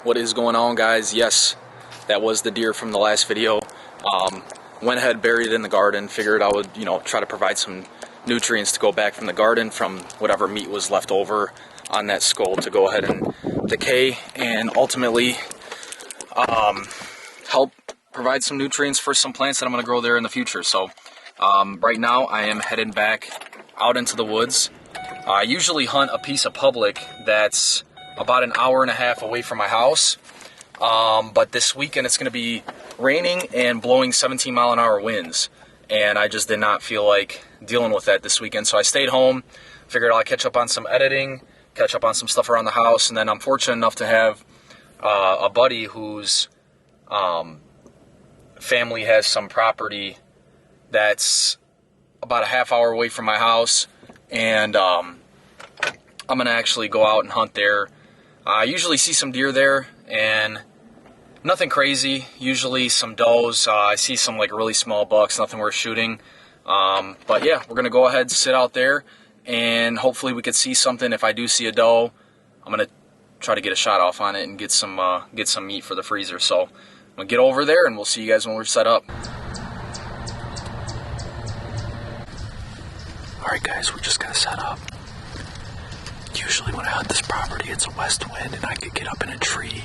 What is going on, guys? Yes, that was the deer from the last video. Went ahead, buried it in the garden, figured I would, try to provide some nutrients to go back from the garden from whatever meat was left over on that skull to go ahead and decay and ultimately help provide some nutrients for some plants that I'm going to grow there in the future. So right now I am heading back out into the woods. I usually hunt a piece of public that's about an hour and a half away from my house, but this weekend it's going to be raining and blowing 17-mile-an-hour winds, and I just did not feel like dealing with that this weekend. So I stayed home, figured I'll catch up on some editing, catch up on some stuff around the house, and then I'm fortunate enough to have a buddy whose family has some property that's about a half hour away from my house, and I'm going to actually go out and hunt there. I usually see some deer there, and nothing crazy, usually some does. I see some like really small bucks, nothing worth shooting. But yeah, we're going to go ahead and sit out there, and hopefully we could see something. If I do see a doe, I'm going to try to get a shot off on it and get some meat for the freezer. So I'm going to get over there, and we'll see you guys when we're set up. Alright guys, we just got set up. Usually when I hunt this property, it's a west wind and I could get up in a tree.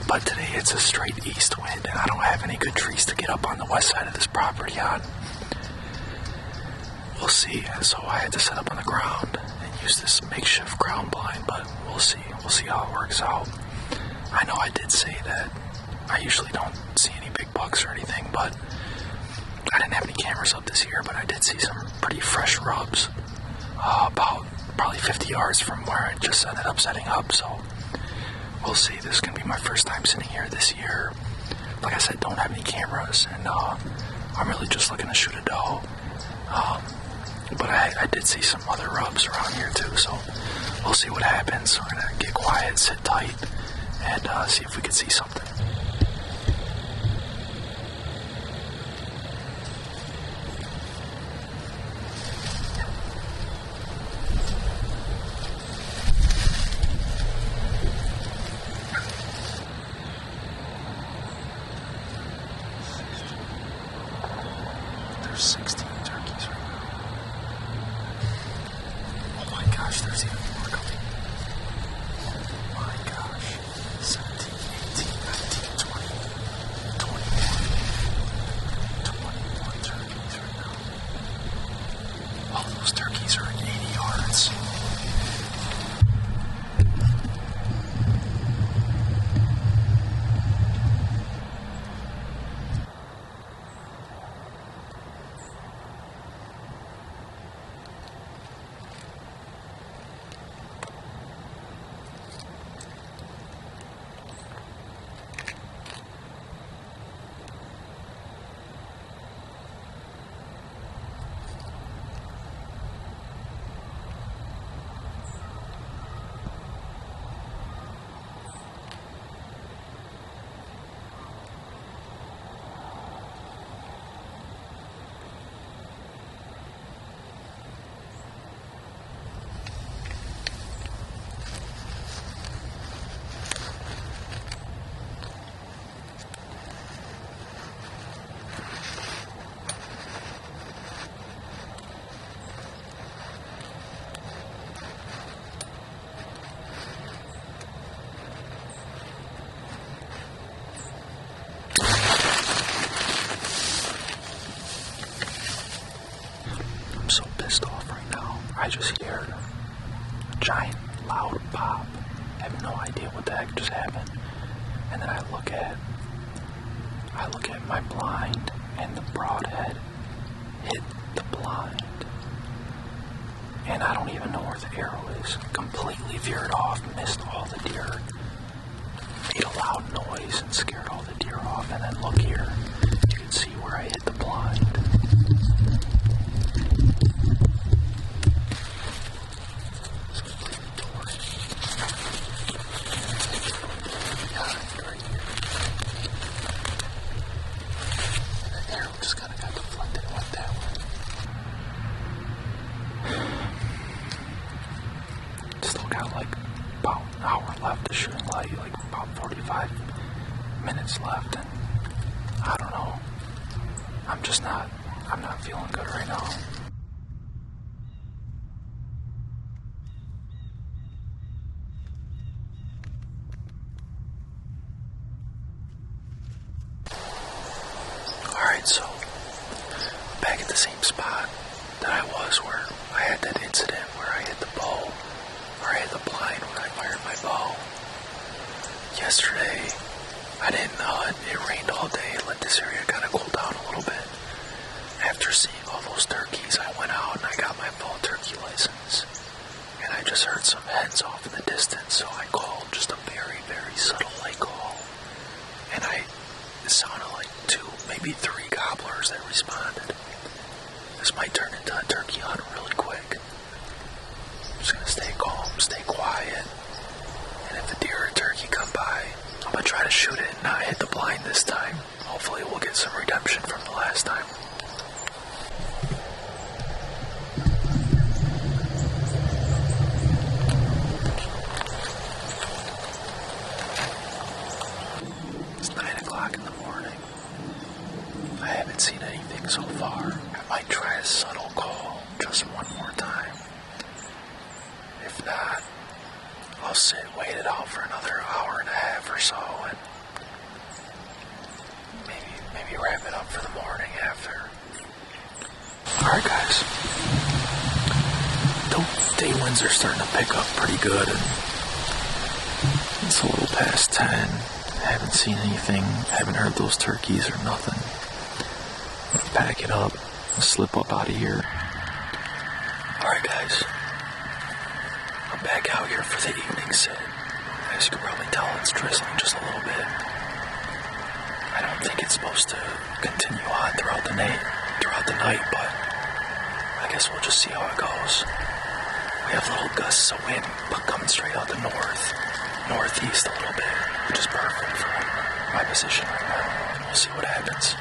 But today it's a straight east wind and I don't have any good trees to get up on the west side of this property on. We'll see. So I had to set up on the ground and use this makeshift ground blind, but we'll see. We'll see how it works out. I know I did say that I usually don't see any big bucks or anything, but I didn't have any cameras up this year, but I did see some pretty fresh rubs about probably 50 yards from where I just ended up setting up. So we'll see. This is going to be my first time sitting here this year. Like I said, don't have any cameras, and I'm really just looking to shoot a doe. But I did see some other rubs around here too, so we'll see what happens. We're going to get quiet, sit tight, and see if we can see something. There's 16 turkeys right now. Oh my gosh, there's even more coming. Oh my gosh. 17, 18, 19, 20, 21 turkeys right now. All those turkeys are at 80 yards. I just hear a giant loud pop. I have no idea what the heck just happened. And then I look at my blind, and the broadhead hit the blind. And I don't even know where the arrow is. Completely veered off, missed all the deer. Made a loud noise and scared all the deer off. And then look here. You can see where I hit the blind. Still got like about an hour left of shooting light, like about about 45 minutes left, and I don't know. I'm not feeling good right now. Alright, so back at the same spot that I was where I had that incident where I hit the bow, or I hit the blind when I fired my bow. Yesterday, I didn't hunt. It rained all day. It let this area kind of cool down a little bit. After seeing all those turkeys, I went out and I got my fall turkey license. And I just heard some hens off in the distance, so I called just a very, very subtle light call. And it sounded like 2, maybe 3 gobblers that responded. This might turn into a turkey hunt really quick. I'm just gonna stay calm, stay quiet. And if a deer or turkey come by, I'm gonna try to shoot it and not hit the blind this time. Hopefully we'll get some redemption from the last time. It's 9 o'clock in the morning. I haven't seen anything so far. I might try a subtle call just one more time. If not, I'll wait it out for another hour and a half or so, and maybe wrap it up for the morning after. Alright guys, the day winds are starting to pick up pretty good, and it's a little past 10. I haven't seen anything, haven't heard those turkeys or nothing. I'm gonna pack it up and slip up out of here. Alright guys, I'm back out here for the evening sit. As you can probably tell, it's drizzling just a little bit. I don't think it's supposed to continue on throughout the night, but I guess we'll just see how it goes. We have little gusts of wind coming straight out the northeast a little bit, which is perfect for my position right now, and we'll see what happens.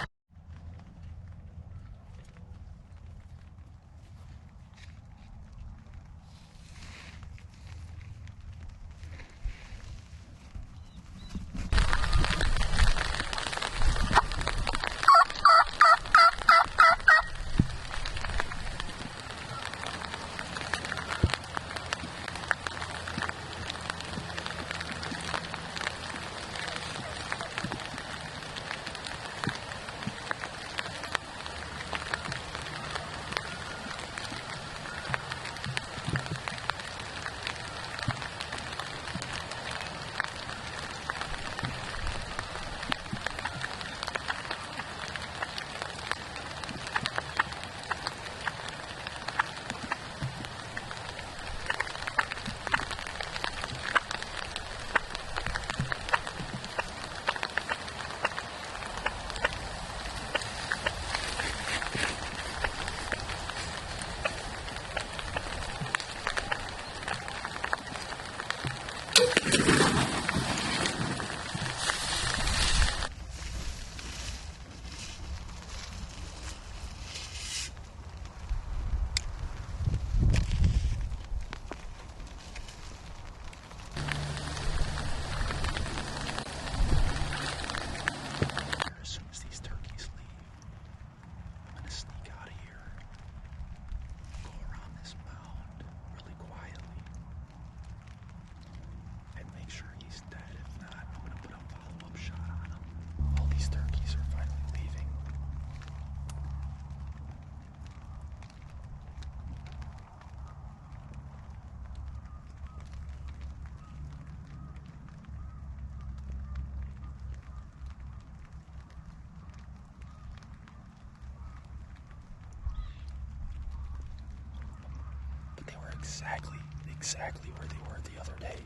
Exactly where they were the other day.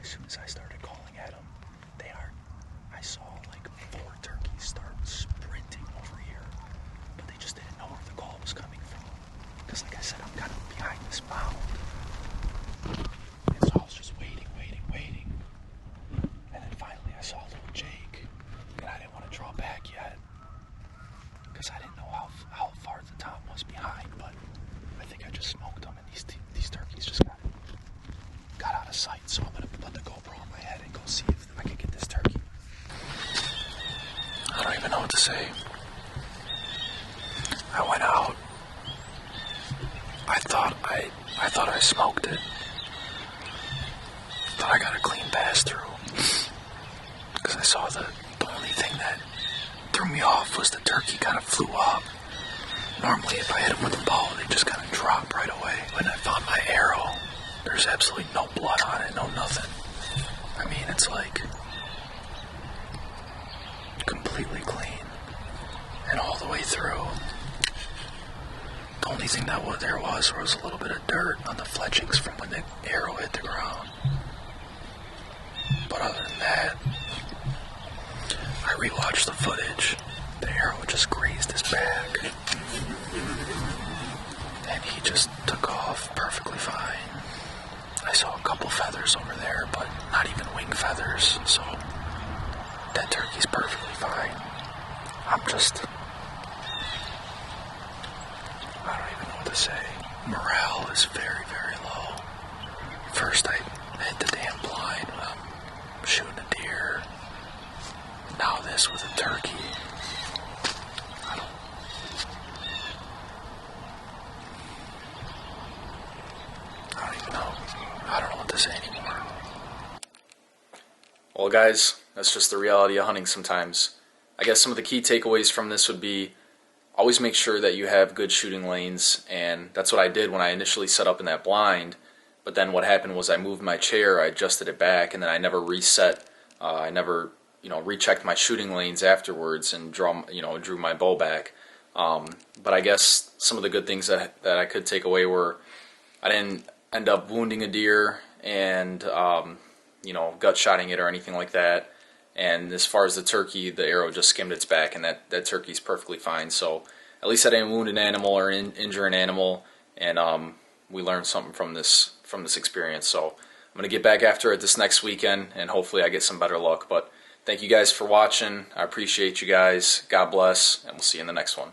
As soon as I started calling at them, I saw like 4 turkeys start sprinting over here, but they just didn't know where the call was coming from. Because like I said, I'm kind of behind this mound. And so I was just waiting. And then finally I saw little Jake, and I didn't want to draw back yet, because I didn't know how far the top was behind, but I think I just smoked them, and these turkeys just got out of sight. So I'm gonna put the GoPro on my head and go see if I can say. I went out. I thought I smoked it. Thought I got a clean pass through. Because I saw the only thing that threw me off was the turkey kind of flew up. Normally if I hit them with a ball, they just kind of drop right away. When I found my arrow, there's absolutely no blood on it, no nothing. I mean, it's like completely clean and all the way through. The only thing that there was a little bit of dirt on the fletchings from when the arrow hit the ground. But other than that, I rewatched the footage. The arrow just grazed his back. And he just took off perfectly fine. I saw a couple feathers over there, but not even wing feathers, so that turkey's perfectly fine. I don't even know what to say. Morale is very, very low. First I hit the damn blind when I'm shooting a deer. Now this with a turkey. I don't even know. I don't know what to say anymore. Well, guys, that's just the reality of hunting sometimes. I guess some of the key takeaways from this would be always make sure that you have good shooting lanes, and that's what I did when I initially set up in that blind. But then what happened was I moved my chair, I adjusted it back, and then I never reset. I never, rechecked my shooting lanes afterwards and drew my bow back. But I guess some of the good things that I could take away were I didn't end up wounding a deer and gut shotting it or anything like that. And as far as the turkey, the arrow just skimmed its back, and that turkey's perfectly fine. So at least I didn't wound an animal or injure an animal, and we learned something from this experience. So I'm going to get back after it this next weekend, and hopefully I get some better luck. But thank you guys for watching. I appreciate you guys. God bless, and we'll see you in the next one.